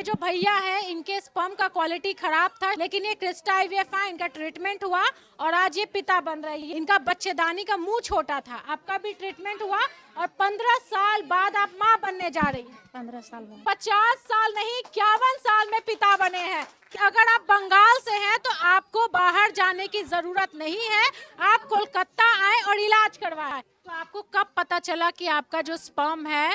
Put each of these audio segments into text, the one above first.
जो भैया है इनके स्पर्म का क्वालिटी खराब था, लेकिन ये क्रिस्टा आईवीएफ है, इनका ट्रीटमेंट हुआ और आज ये पिता बन रही है। इनका बच्चेदानी का मुंह छोटा था, आपका भी ट्रीटमेंट हुआ और 15 साल बाद आप माँ बनने जा रही हैं। 15 साल में 50 साल नहीं 51 साल में पिता बने हैं। अगर आप बंगाल से हैं तो आपको बाहर जाने की जरूरत नहीं है, आप कोलकाता आए और इलाज करवाएं। तो आपको कब पता चला कि आपका जो स्पर्म है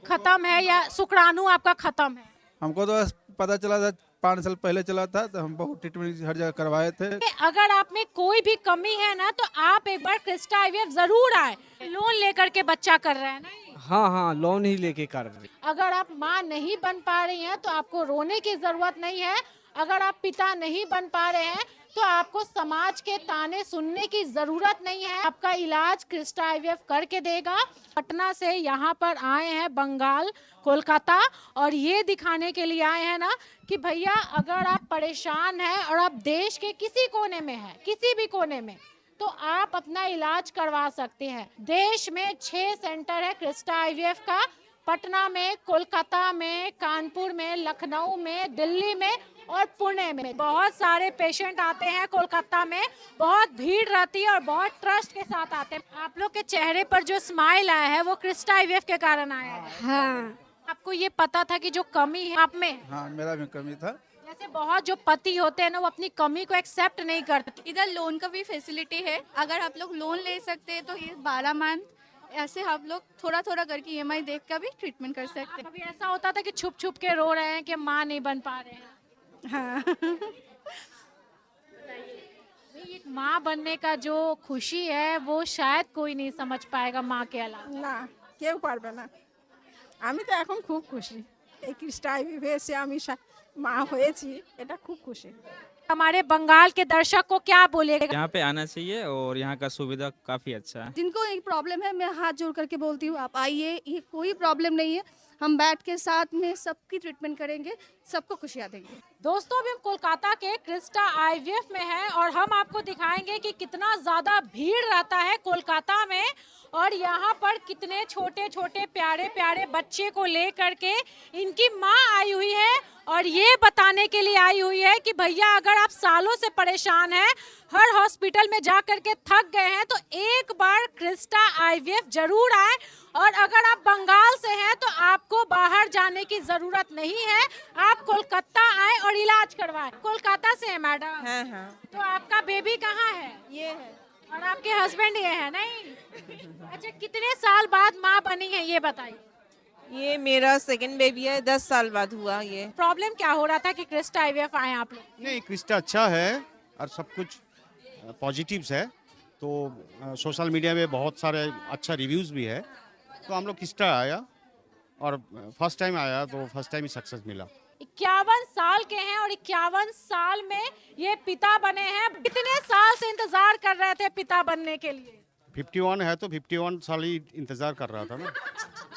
खत्म है या शुक्राणु आपका खत्म है? हमको तो पता चला था 5 साल पहले चला था, तो हम बहुत ट्रीटमेंट हर जगह करवाए थे। अगर आप में कोई भी कमी है ना तो आप एक बार क्रिस्टा आईवीएफ जरूर आए। लोन लेकर के बच्चा कर रहे हैं ना? हाँ हाँ, लोन ही लेके कर रहे। अगर आप माँ नहीं बन पा रही हैं तो आपको रोने की जरूरत नहीं है। अगर आप पिता नहीं बन पा रहे हैं तो आपको समाज के ताने सुनने की जरूरत नहीं है। आपका इलाज क्रिस्टा आईवीएफ करके देगा। पटना से यहाँ पर आए हैं बंगाल, कोलकाता, और ये दिखाने के लिए आए हैं ना कि भैया अगर आप परेशान हैं और आप देश के किसी कोने में हैं, किसी भी कोने में, तो आप अपना इलाज करवा सकते हैं। देश में 6 सेंटर है क्रिस्टा आईवीएफ का, पटना में, कोलकाता में, कानपुर में, लखनऊ में, दिल्ली में और पुणे में। बहुत सारे पेशेंट आते हैं कोलकाता में, बहुत भीड़ रहती है और बहुत ट्रस्ट के साथ आते हैं। आप लोग के चेहरे पर जो स्माइल आया है वो क्रिस्टा आईवीएफ के कारण आया है। हाँ। आपको ये पता था कि जो कमी है आप में, हाँ, मेरा भी कमी था। जैसे बहुत जो पति होते हैं ना वो अपनी कमी को एक्सेप्ट नहीं करते। इधर लोन का भी फैसिलिटी है, अगर आप लोग लोन ले सकते हैं तो ये 12 मंथ ऐसे आप लोग थोड़ा थोड़ा करके ईएमआई देख कर भी ट्रीटमेंट कर सकते हैं। कभी ऐसा होता था कि छुप छुप के रो रहे हैं कि माँ नहीं बन पा रहे हैं? हाँ। एक माँ बनने का जो खुशी है वो शायद कोई नहीं समझ पाएगा माँ के अलावा। না কেউ পারবে না। আমি তো এখন খুব খুশি, এই ক্রিস্টা আইভিএফ से আমি মা হয়েছি, এটা খুব খুশি। हमारे बंगाल के दर्शक को क्या बोलेगा? यहाँ पे आना चाहिए और यहाँ का सुविधा काफ़ी अच्छा है। जिनको एक प्रॉब्लम है मैं हाथ जोड़ करके बोलती हूँ आप आइए, ये कोई प्रॉब्लम नहीं है, हम बैठ के साथ में सबकी ट्रीटमेंट करेंगे, सबको खुशियाँ देंगे। दोस्तों अभी हम कोलकाता के क्रिस्टा आईवीएफ में हैं और हम आपको दिखाएंगे कि कितना ज्यादा भीड़ रहता है कोलकाता में और यहाँ पर कितने छोटे छोटे प्यारे प्यारे बच्चे को लेकर के इनकी माँ आई हुई है और ये बताने के लिए आई हुई है कि भैया अगर आप सालों से परेशान हैं, हर हॉस्पिटल में जा करके थक गए हैं, तो एक बार क्रिस्टा आईवीएफ जरूर आए। और अगर आप बंगाल से हैं तो आपको बाहर जाने की जरूरत नहीं है, आप कोलकाता आए और इलाज करवाएं। कोलकाता से है मैडम? हाँ हाँ, तो आपका बेबी कहाँ है? ये है। और आपके हस्बैंड ये है? नहीं। अच्छा, कितने साल बाद माँ बनी है ये बताइए। ये मेरा सेकंड बेबी है, 10 साल बाद हुआ ये। प्रॉब्लम क्या हो रहा था कि क्रिस्टा आईवीएफ आए आप लोग? नहीं, क्रिस्टा अच्छा है और सब कुछ पॉजिटिव्स है, तो सोशल मीडिया में बहुत सारे अच्छा रिव्यूज़ भी है, तो हम लोग क्रिस्टा आया और फर्स्ट टाइम आया तो फर्स्ट टाइम ही सक्सेस मिला। 51 साल के हैं और 51 साल में ये पिता बने हैं। कितने साल से इंतजार कर रहे थे पिता बनने के लिए? 51 है तो 51 साल ही इंतज़ार कर रहा था ना।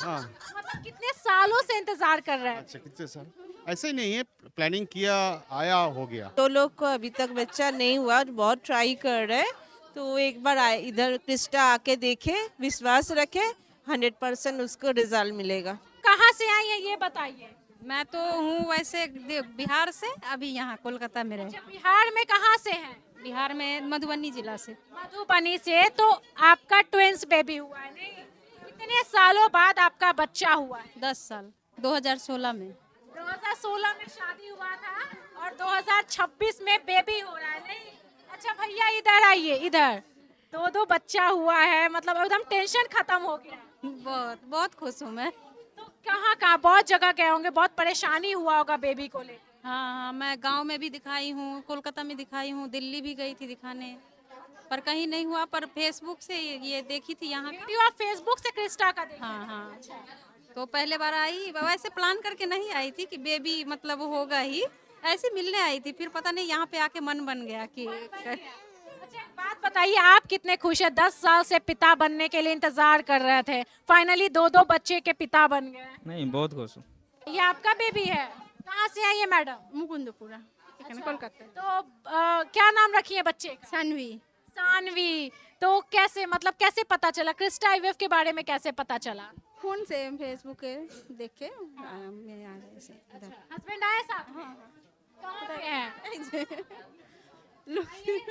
हाँ, मतलब कितने सालों से इंतजार कर रहे हैं? अच्छा, कितने साल? ऐसे ही नहीं है, प्लानिंग किया, आया, हो गया। तो लोग को अभी तक बच्चा नहीं हुआ, बहुत ट्राई कर रहे हैं, तो एक बार इधर क्रिस्टा आके देखे, विश्वास रखे, 100% उसको रिजल्ट मिलेगा। कहाँ से आई है ये बताइए। मैं तो हूँ वैसे बिहार से, अभी यहाँ कोलकाता में रहे। अच्छा, बिहार में कहाँ से हैं? बिहार में मधुबनी जिला से। मधुबनी से। तो आपका ट्विंस बेबी हुआ है नहीं? कितने सालों बाद आपका बच्चा हुआ है? 10 साल, 2016 में। 2016 में शादी हुआ था और 2026 में बेबी हो रहा है नहीं? अच्छा भैया इधर आइए, इधर। दो बच्चा हुआ है, मतलब एकदम टेंशन खत्म हो गया। बहुत बहुत खुश हूँ मैं। तो कहाँ बहुत जगह गए होंगे, बहुत परेशानी हुआ होगा बेबी को लेकर। हाँ हाँ, मैं गांव में भी दिखाई हूँ, कोलकाता में दिखाई हूँ, दिल्ली भी गई थी दिखाने, पर कहीं नहीं हुआ। पर फेसबुक से ये देखी थी यहाँ का। वीडियो आप फेसबुक से क्रिस्टा का देखी? हाँ हाँ, तो पहले बार आई, वैसे प्लान करके नहीं आई थी कि बेबी मतलब होगा ही, ऐसे मिलने आई थी। फिर पता नहीं यहाँ पे आके मन बन गया कि अच्छा एक बात बताइए, आप कितने खुश हैं? 10 साल से पिता बनने के लिए इंतजार कर रहे थे, फाइनली 2 बच्चे के पिता बन गए। नहीं, बहुत खुश हूँ। ये आपका बेबी है? कहाँ से आई है मैडम? मुकुंदपुरा, कोलकाता। तो क्या नाम रखी है बच्चे का? सानवी। सानवी। तो कैसे, मतलब कैसे पता चला? क्रिस्टा आईवीएफ के बारे में कैसे पता चला? फोन से फेसबुक के देख के मैं आ गई से इधर। हस्बैंड आए साथ में? कहाँ पे हैं?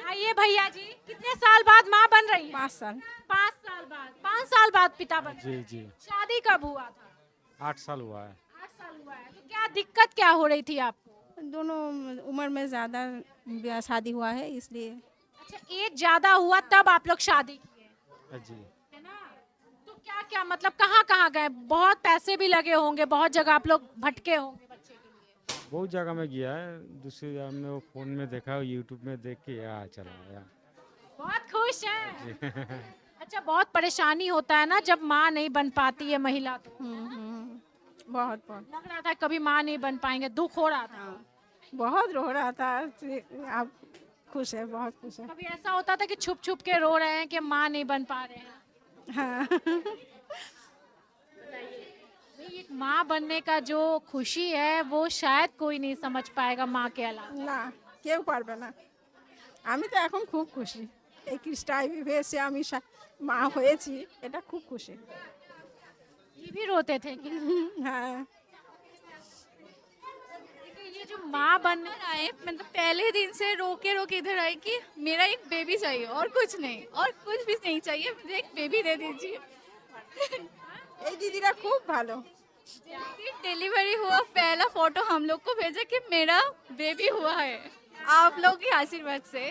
आइए भैया जी, कितने साल बाद माँ बन रही है? 5 साल। 5 साल बाद। 5 साल बाद पिता बन। जी जी शादी कब हुआ था? 8 साल हुआ है। 8 साल हुआ है। तो क्या दिक्कत क्या हो रही थी आपको? दोनों उम्र में ज़्यादा ब्याह शादी हुआ है इसलिए। अच्छा, एज ज्यादा हुआ तब आप लोग शादी किए, जी है ना? तो क्या क्या मतलब कहाँ कहाँ गए? बहुत पैसे भी लगे होंगे, बहुत जगह आप लोग भटके होंगे बच्चे के लिए। बहुत जगह में गया है, दूसरी जगह में वो फ़ोन में देखा, यूट्यूब में देख के यहाँ चला आया। बहुत खुश हैं। अच्छा, बहुत परेशानी होता है ना जब माँ नहीं बन पाती है महिला, तो बहुत बहुत लग रहा था कभी माँ नहीं बन पाएंगे, दुख हो रहा था। बहुत रो रहा था। आप खुश है, बहुत खुश है। कभी ऐसा होता था कि छुप छुप के रो रहे हैं कि माँ नहीं बन पा रहे हैं? हाँ। भाई, एक माँ बनने का जो खुशी है वो शायद कोई नहीं समझ पाएगा माँ के अलावा। না কেউ পারবে না। আমি তো এখন খুব খুশি এই খ্রিস্টা আইভি এসে আমি মা হয়েছি, এটা খুব খুশি। ये भी रोते थे कि হ্যাঁ ये जो माँ बनने आए मतलब पहले दिन से रोके रोके इधर आई कि मेरा एक बेबी चाहिए और कुछ नहीं, और कुछ भी नहीं चाहिए, मुझे एक बेबी दे दीजिए। এই দিদিরা খুব ভালো। डिलीवरी हुआ पहला फोटो हम लोग को भेजा कि मेरा बेबी हुआ है, आप लोग के आशीर्वाद से।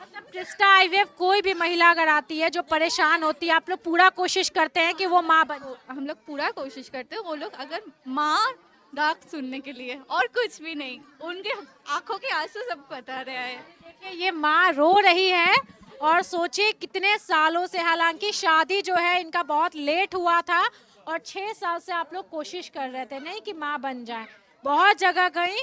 मतलब क्रिस्टा आईवीएफ कोई भी महिला अगर आती है जो परेशान होती है, आप लोग पूरा कोशिश करते हैं कि वो माँ बने। हम लोग पूरा कोशिश करते हैं वो लोग अगर माँ डाक सुनने के लिए, और कुछ भी नहीं, उनके आंखों के आंसू सब बता रहे हैं। देखिए, ये माँ रो रही है और सोचिए कितने सालों से, हालांकि शादी जो है इनका बहुत लेट हुआ था और 6 साल से आप लोग कोशिश कर रहे थे नहीं कि माँ बन जाए, बहुत जगह गई,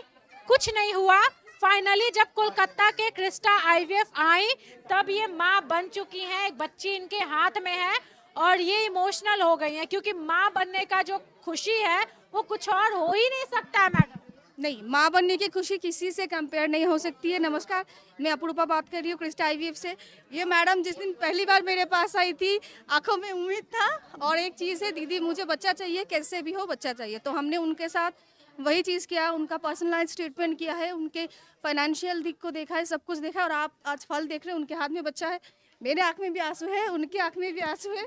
कुछ नहीं हुआ। फाइनली जब कोलकाता के क्रिस्टा आईवीएफ आई तब ये माँ बन चुकी हैं, एक बच्ची इनके हाथ में है और ये इमोशनल हो गई हैं क्योंकि माँ बनने का जो खुशी है वो कुछ और हो ही नहीं सकता है। मैडम, नहीं, माँ बनने की खुशी किसी से कंपेयर नहीं हो सकती है। नमस्कार, मैं अपूर्वा बात कर रही हूँ क्रिस्टा आईवीएफ से। ये मैडम जिस दिन पहली बार मेरे पास आई थी, आंखों में उम्मीद था और एक चीज़ है, दीदी मुझे बच्चा चाहिए, कैसे भी हो बच्चा चाहिए। तो हमने उनके साथ वही चीज़ किया, उनका पर्सनलाइज ट्रीटमेंट किया है, उनके फाइनेंशियल दिक को देखा है, सब कुछ देखा है और आप आज फल देख रहे हैं, उनके हाथ में बच्चा है, मेरे आँख में भी आंसू है, उनकी आँख में भी आंसू है।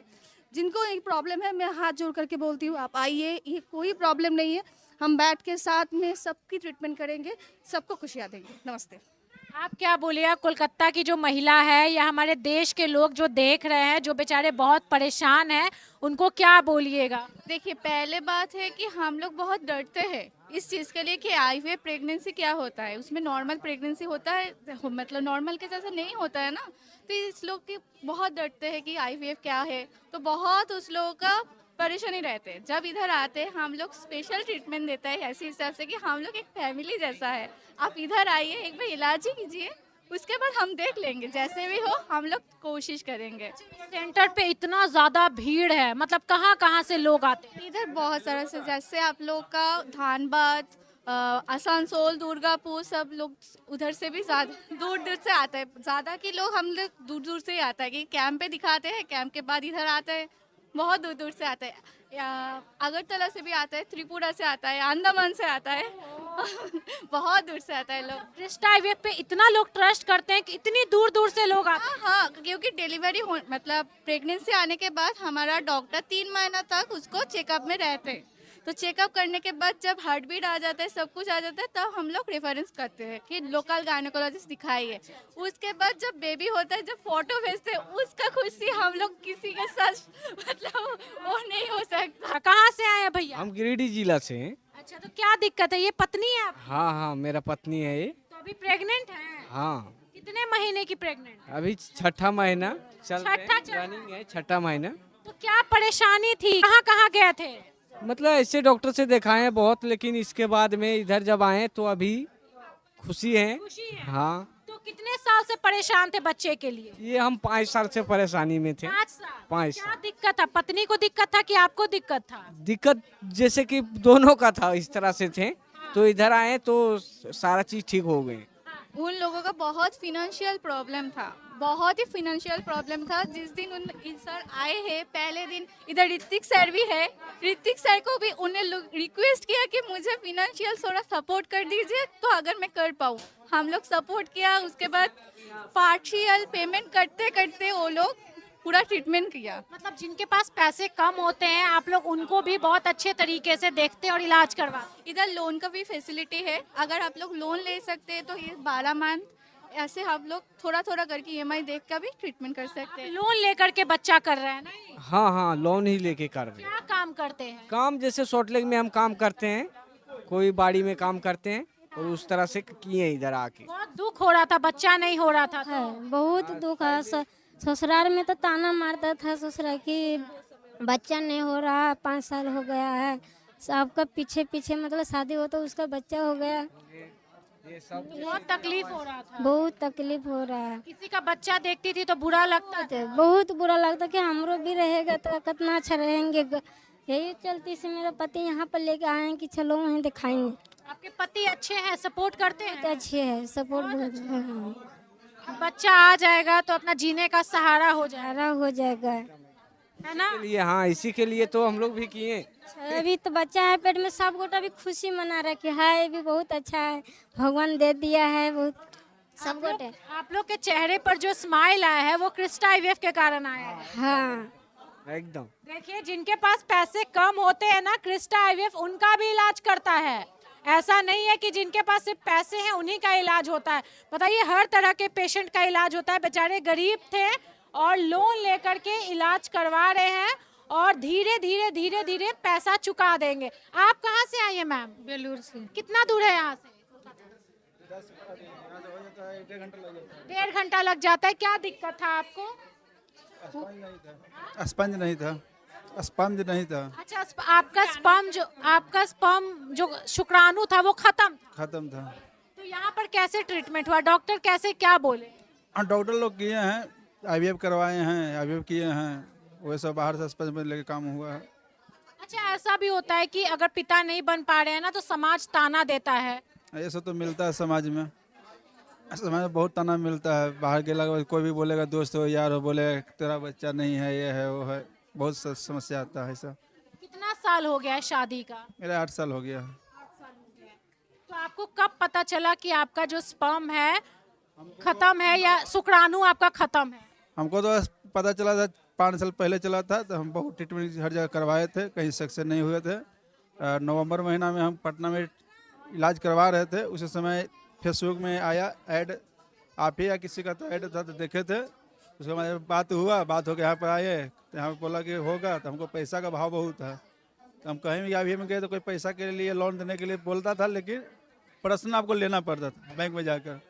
जिनको एक प्रॉब्लम है, मैं हाथ जोड़ करके बोलती हूँ आप आइए, ये कोई प्रॉब्लम नहीं है, हम बैठ के साथ में सबकी ट्रीटमेंट करेंगे, सबको खुशियाँ देंगे। नमस्ते। आप क्या बोलिएगा, कोलकाता की जो महिला है या हमारे देश के लोग जो देख रहे हैं, जो बेचारे बहुत परेशान हैं, उनको क्या बोलिएगा? देखिए, पहले बात है कि हम लोग बहुत डरते हैं इस चीज़ के लिए कि आईवीएफ प्रेगनेंसी क्या होता है, उसमें नॉर्मल प्रेगनेंसी होता है, मतलब नॉर्मल के जैसा नहीं होता है ना, तो इस लोग की बहुत डरते हैं कि आईवीएफ क्या है, तो बहुत उस लोगों का परेशानी रहते हैं। जब इधर आते हैं हम लोग स्पेशल ट्रीटमेंट देता है ऐसे हिसाब से कि हम लोग एक फैमिली जैसा है, आप इधर आइए, एक बार इलाज ही कीजिए, उसके बाद हम देख लेंगे, जैसे भी हो हम लोग कोशिश करेंगे। सेंटर पे इतना ज़्यादा भीड़ है, मतलब कहाँ कहाँ से लोग आते हैं? इधर बहुत सारा से, जैसे आप लोग का धानबाद, आसनसोल, दुर्गापुर, सब लोग उधर से भी ज़्यादा दूर दूर से आता है। ज़्यादा के लोग हम लोग दूर दूर से ही आता है कि कैंप पे दिखाते हैं, कैंप के बाद इधर आते हैं, बहुत दूर दूर से आता है। अगरतला से भी आता है, त्रिपुरा से आता है, अंडमान से आता है, बहुत दूर से आता है लोग। क्रिस्टा आईवीएफ पे इतना लोग ट्रस्ट करते हैं कि इतनी दूर दूर से लोग आते हैं। हाँ, क्योंकि डिलीवरी मतलब प्रेगनेंसी आने के बाद हमारा डॉक्टर 3 महीना तक उसको चेकअप में रहते हैं, तो चेकअप करने के बाद जब हार्ट बीट आ जाता है, सब कुछ आ जाता है, तब हम लोग रेफरेंस करते हैं कि लोकल गायनेकोलॉजिस्ट दिखाइए। उसके बाद जब बेबी होता है, जब फोटो भेजते हैं, उसका खुशी हम लोग किसी के साथ मतलब वो नहीं हो सकता। कहाँ से आए हैं भैया? हम गिरिडीह जिला से हैं। अच्छा, तो क्या दिक्कत है? ये पत्नी है आपकी? हाँ हाँ, मेरा पत्नी है ये। तो अभी प्रेग्नेंट है? हाँ, कितने महीने की प्रेग्नेंट? अभी 6ठा महीना चल रहा छठा है, चल रहा है। रनिंग है 6ठा महीना। तो क्या परेशानी थी, कहाँ कहाँ गए थे? मतलब ऐसे डॉक्टर से दिखाए हैं बहुत, लेकिन इसके बाद में इधर जब आए तो अभी खुशी है। खुशी है? हाँ। तो कितने साल से परेशान थे बच्चे के लिए? ये हम 5 साल से परेशानी में थे। 5 साल? 5 क्या साल। दिक्कत था? पत्नी को दिक्कत था कि आपको दिक्कत था? दिक्कत जैसे कि दोनों का था, इस तरह से थे, तो इधर आए तो सारा चीज ठीक हो गई। उन लोगों का बहुत फिनेंशियल प्रॉब्लम था, बहुत ही फिनेंशियल प्रॉब्लम था। जिस दिन उन सर आए हैं पहले दिन, इधर ऋतिक सर भी है, ऋतिक सर को भी उन्हें रिक्वेस्ट किया कि मुझे फिनेंशियल थोड़ा सपोर्ट कर दीजिए, तो अगर मैं कर पाऊँ। हम लोग सपोर्ट किया, उसके बाद पार्शियल पेमेंट करते करते वो लोग पूरा ट्रीटमेंट किया। मतलब जिनके पास पैसे कम होते हैं आप लोग उनको भी बहुत अच्छे तरीके से देखते हैं और इलाज करवाते इधर लोन का भी फैसिलिटी है, अगर आप लोग लोन ले सकते हैं तो ये 12 मंथ ऐसे हम लोग थोड़ा थोड़ा करके EMI देख कर भी ट्रीटमेंट कर सकते हैं। लोन लेकर के बच्चा कर रहे हैं ना ये? हाँ हाँ, लोन ही लेके कर रहे हैं। क्या काम करते हैं? काम जैसे शॉर्ट लेग में हम काम करते हैं, कोई बाड़ी में काम करते हैं और उस तरह से किए इधर आके। बहुत दुख हो रहा था, बच्चा नहीं हो रहा था है, बहुत दुख है। ससुराल में तो ताना मारता था ससुराल की बच्चा नहीं हो रहा, 5 साल हो गया है, सबका पीछे पीछे मतलब शादी हो तो उसका बच्चा हो गया। बहुत तकलीफ हो रहा था, बहुत तकलीफ हो रहा है। किसी का बच्चा देखती थी तो बुरा लगता था। बहुत बुरा लगता कि हमरो भी रहेगा तो कितना अच्छा रहेंगे। यही चलती से मेरा पति यहाँ पर लेके आए हैं कि चलो वहीं दिखाएंगे। आपके पति अच्छे हैं, सपोर्ट करते हैं? अच्छे है, सपोर्ट। बच्चा आ जाएगा तो अपना जीने का सहारा हो जाएगा, है ना? लिए हाँ, इसी के लिए तो हम लोग भी किए। अभी तो बच्चा है पेट में, सब गोटा भी खुशी मना रहे कि है भी बहुत अच्छा है, भगवान दे दिया है बहुत सब गोटे। आप लोग के चेहरे पर जो स्माइल आया है वो क्रिस्टा IVF के कारण आया है। हाँ एकदम। देखिए जिनके पास पैसे कम होते हैं ना, क्रिस्टा IVF उनका भी इलाज करता है। ऐसा नहीं है कि जिनके पास सिर्फ पैसे हैं उन्हीं का इलाज होता है। बताइए हर तरह के पेशेंट का इलाज होता है। बेचारे गरीब थे और लोन लेकर के इलाज करवा रहे हैं और धीरे धीरे धीरे धीरे पैसा चुका देंगे। आप कहाँ से आई हैं मैम? बेलूर से। कितना दूर है यहाँ से? 1.5 घंटा लग जाता है। क्या दिक्कत था आपको? स्पंज नहीं था, स्पंज नहीं था। अच्छा, आपका स्पर्म जो शुक्राणु था वो खत्म था। तो यहाँ पर कैसे ट्रीटमेंट हुआ? डॉक्टर कैसे क्या बोले? डॉक्टर लोग किए हैं, IVF करवाए हैं, IVF किए हैं, वैसा बाहर से स्पंज में लेके काम हुआ है। अच्छा, ऐसा भी होता है कि अगर पिता नहीं बन पा रहे हैं ना तो समाज ताना देता है। ऐसा तो मिलता है समाज में बहुत ताना मिलता है। बाहर गेला के बाद कोई भी बोलेगा, दोस्त हो यार हो, बोले तेरा बच्चा नहीं है, ये है वो है, बहुत समस्या आता है ऐसा। कितना साल हो गया है शादी का? मेरा 8 साल हो गया। तो आपको कब पता चला कि आपका जो स्पर्म है खत्म है या शुक्राणु आपका खत्म है? हमको तो पता चला था 5 साल पहले चला था, तो हम बहुत ट्रीटमेंट हर जगह करवाए थे, कहीं सक्सेस नहीं हुए थे। नवंबर महीना में हम पटना में इलाज करवा रहे थे, उसी समय फेसबुक में आया ऐड, आप ही या किसी का तो ऐड था, तो देखे थे। उसके बाद बात हो के यहाँ पर आए, तो यहाँ पर बोला कि होगा, तो हमको पैसा का भाव बहुत है, तो हम कहीं भी IVF में गए तो कोई पैसा के लिए लोन देने के लिए बोलता था, लेकिन पर्सनल आपको लेना पड़ता था बैंक में जाकर।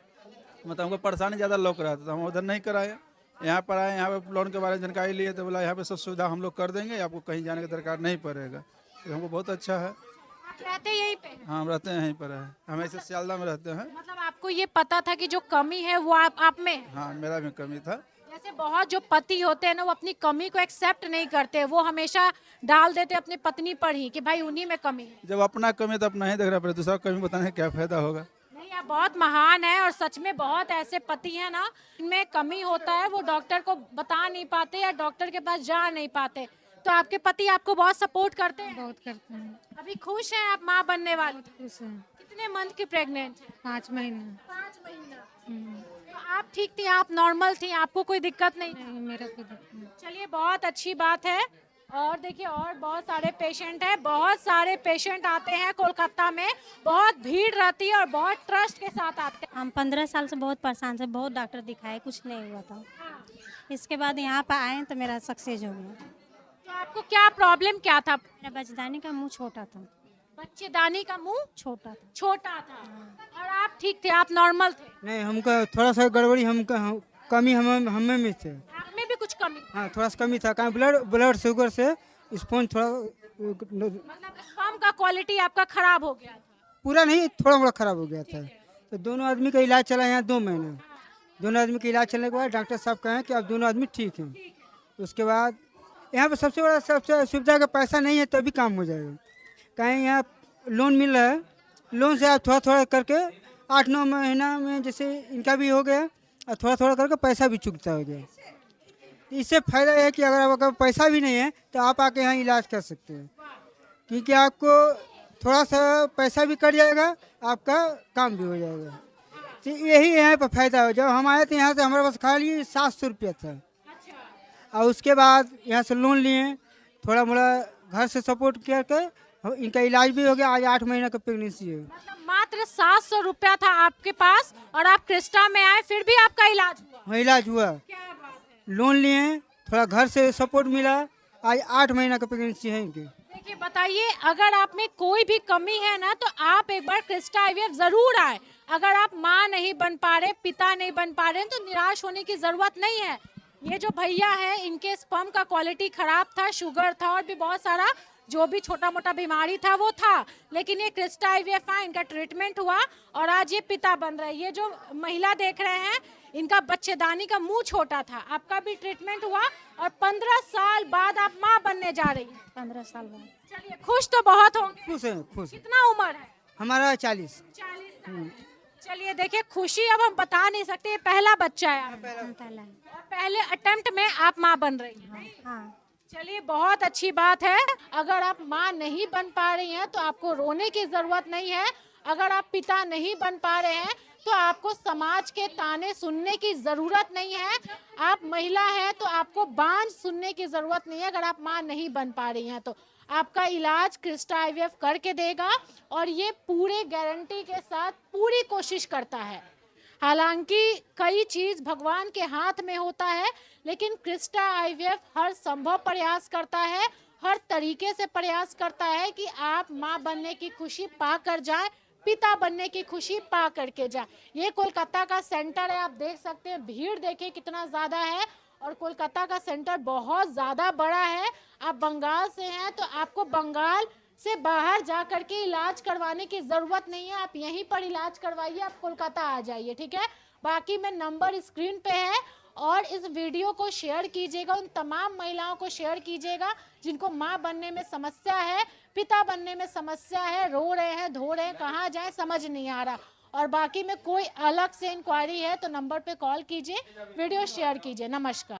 मतलब हमको परेशानी ज़्यादा लोग रहा था, तो हम उधर नहीं कराए, यहाँ पर आए, यहाँ पर लोन के बारे में जानकारी लिए, तो बोला यहाँ पे सब सुविधा हम लोग कर देंगे, आपको कहीं जाने की दरकार नहीं पड़ेगा। तो हमको बहुत अच्छा है। आप रहते यहीं पे? हाँ, हम रहते हैं यहीं पर है, हम ऐसे सियालदा में रहते हैं। मतलब आपको ये पता था कि जो कमी है वो आप में? हाँ, मेरा भी कमी था। जैसे बहुत जो पति होते हैं ना वो अपनी कमी को एक्सेप्ट नहीं करते, वो हमेशा डाल देते अपनी पत्नी पर ही कि भाई उन्हीं में कमी है। जब अपना कमी तो अपना ही देखना पड़े, दूसरा कमी बताने का क्या फायदा होगा। नहीं, आप बहुत महान है और सच में बहुत ऐसे पति हैं ना इनमें कमी होता है, वो डॉक्टर को बता नहीं पाते या डॉक्टर के पास जा नहीं पाते। तो आपके पति आपको बहुत सपोर्ट करते हैं? बहुत करते हैं। अभी खुश हैं आप माँ बनने वाली? खुश हैं। कितने मंथ की प्रेग्नेंट है? 5 महीने। 5 महीना। तो आप ठीक थी, आप नॉर्मल थी, आपको कोई दिक्कत नहीं? मेरा कोई दिक्कत नहीं। चलिए, बहुत अच्छी बात है। और देखिए और बहुत सारे पेशेंट हैं, बहुत सारे पेशेंट आते हैं कोलकाता में, बहुत भीड़ रहती है और बहुत ट्रस्ट के साथ आते हैं। हम 15 साल से बहुत परेशान थे, बहुत डॉक्टर दिखाए, कुछ नहीं हुआ था। इसके बाद यहाँ पर आए तो मेरा सक्सेस हो गया। तो आपको क्या प्रॉब्लम क्या था? मेरा बच्चेदानी का मुंह छोटा था। बच्चेदानी का मुंह छोटा था? छोटा था। और आप ठीक थे, आप नॉर्मल थे? नहीं, हमका थोड़ा सा गड़बड़ी, कमी हमें में थे। आप में भी कुछ कमी? हाँ, थोड़ा सा कमी था, कहीं ब्लड शुगर से स्पॉन्ज थोड़ा, मतलब स्पर्म का क्वालिटी आपका खराब हो गया था? पूरा नहीं, थोड़ा मोड़ा खराब हो गया था। तो दोनों आदमी का इलाज चला यहाँ 2 महीने। दोनों आदमी का इलाज चलने के बाद डॉक्टर साहब कहें कि अब दोनों आदमी ठीक हैं। उसके बाद यहाँ पर सबसे बड़ा सुविधा का पैसा नहीं है तभी काम हो जाएगा। कहीं यहाँ लोन मिल रहा है, लोन से आप थोड़ा थोड़ा करके 8-9 महीना में जैसे इनका भी हो गया और थोड़ा थोड़ा करके पैसा भी चुकता हो गया। इससे फ़ायदा है कि अगर पैसा भी नहीं है तो आप आके यहाँ इलाज कर सकते हैं, क्योंकि आपको थोड़ा सा पैसा भी कट जाएगा, आपका काम भी हो जाएगा। तो यही यहाँ पर फ़ायदा हो। जब हम आए थे यहाँ से हमारे पास खाली 700 रुपया था, और उसके बाद यहाँ से लोन लिए, थोड़ा मोड़ा घर से सपोर्ट करके इनका इलाज भी हो गया। आज 8 महीना का प्रेगनेंसी है। मतलब मात्र 700 रुपया था आपके पास और आप क्रिस्टा में आए, फिर भी आपका इलाज हुआ? हाँ, इलाज हुआ। लोन लिए, थोड़ा घर से सपोर्ट मिला, आज 8 महीना का प्रेगनेंसी है इनकी। देखिए बताइए, अगर आप में कोई भी कमी है ना तो आप एक बार क्रिस्टा आईवीएफ जरूर आए। अगर आप माँ नहीं बन पा रहे, पिता नहीं बन पा रहे तो निराश होने की जरूरत नहीं है। ये जो भैया है इनके स्पर्म का क्वालिटी खराब था, शुगर था और भी बहुत सारा जो भी छोटा मोटा बीमारी था वो था, लेकिन ये क्रिस्टा आईवीएफ आए, इनका ट्रीटमेंट हुआ और आज ये पिता बन रहे हैं। ये जो महिला देख रहे हैं इनका बच्चेदानी का मुंह छोटा था, आपका भी ट्रीटमेंट हुआ और 15 साल बाद आप माँ बनने जा रही हैं। 15 साल बाद। चलिए, खुश तो बहुत होंगे। खुश है, खुश। कितना उम्र है? हमारा 40। चलिए देखिए, खुशी अब हम बता नहीं सकते, ये पहला बच्चा है पहला। और पहले अटेम्प्ट में आप माँ बन रही हैं। हाँ। चलिए, बहुत अच्छी बात है। अगर आप माँ नहीं बन पा रही हैं तो आपको रोने की जरूरत नहीं है। अगर आप पिता नहीं बन पा रहे हैं तो आपको समाज के ताने सुनने की जरूरत नहीं है। आप महिला हैं तो आपको बांझ सुनने की जरूरत नहीं है। अगर आप माँ नहीं बन पा रही हैं तो आपका इलाज क्रिस्टा आईवीएफ करके देगा और ये पूरे गारंटी के साथ पूरी कोशिश करता है। हालांकि कई चीज़ भगवान के हाथ में होता है, लेकिन क्रिस्टा आईवीएफ हर संभव प्रयास करता है, हर तरीके से प्रयास करता है कि आप माँ बनने की खुशी पा कर जाए, पिता बनने की खुशी पा करके जाए। ये कोलकाता का सेंटर है, आप देख सकते हैं, भीड़ देखिए कितना ज़्यादा है और कोलकाता का सेंटर बहुत ज़्यादा बड़ा है। आप बंगाल से हैं तो आपको बंगाल से बाहर जा करके इलाज करवाने की ज़रूरत नहीं है, आप यहीं पर इलाज करवाइए, आप कोलकाता आ जाइए, ठीक है। बाकी में नंबर स्क्रीन पे है और इस वीडियो को शेयर कीजिएगा, उन तमाम महिलाओं को शेयर कीजिएगा जिनको माँ बनने में समस्या है, पिता बनने में समस्या है, रो रहे हैं, धो रहे हैं, कहाँ जाए समझ नहीं आ रहा। और बाकी में कोई अलग से इंक्वायरी है तो नंबर पे कॉल कीजिए, वीडियो शेयर कीजिए। नमस्कार।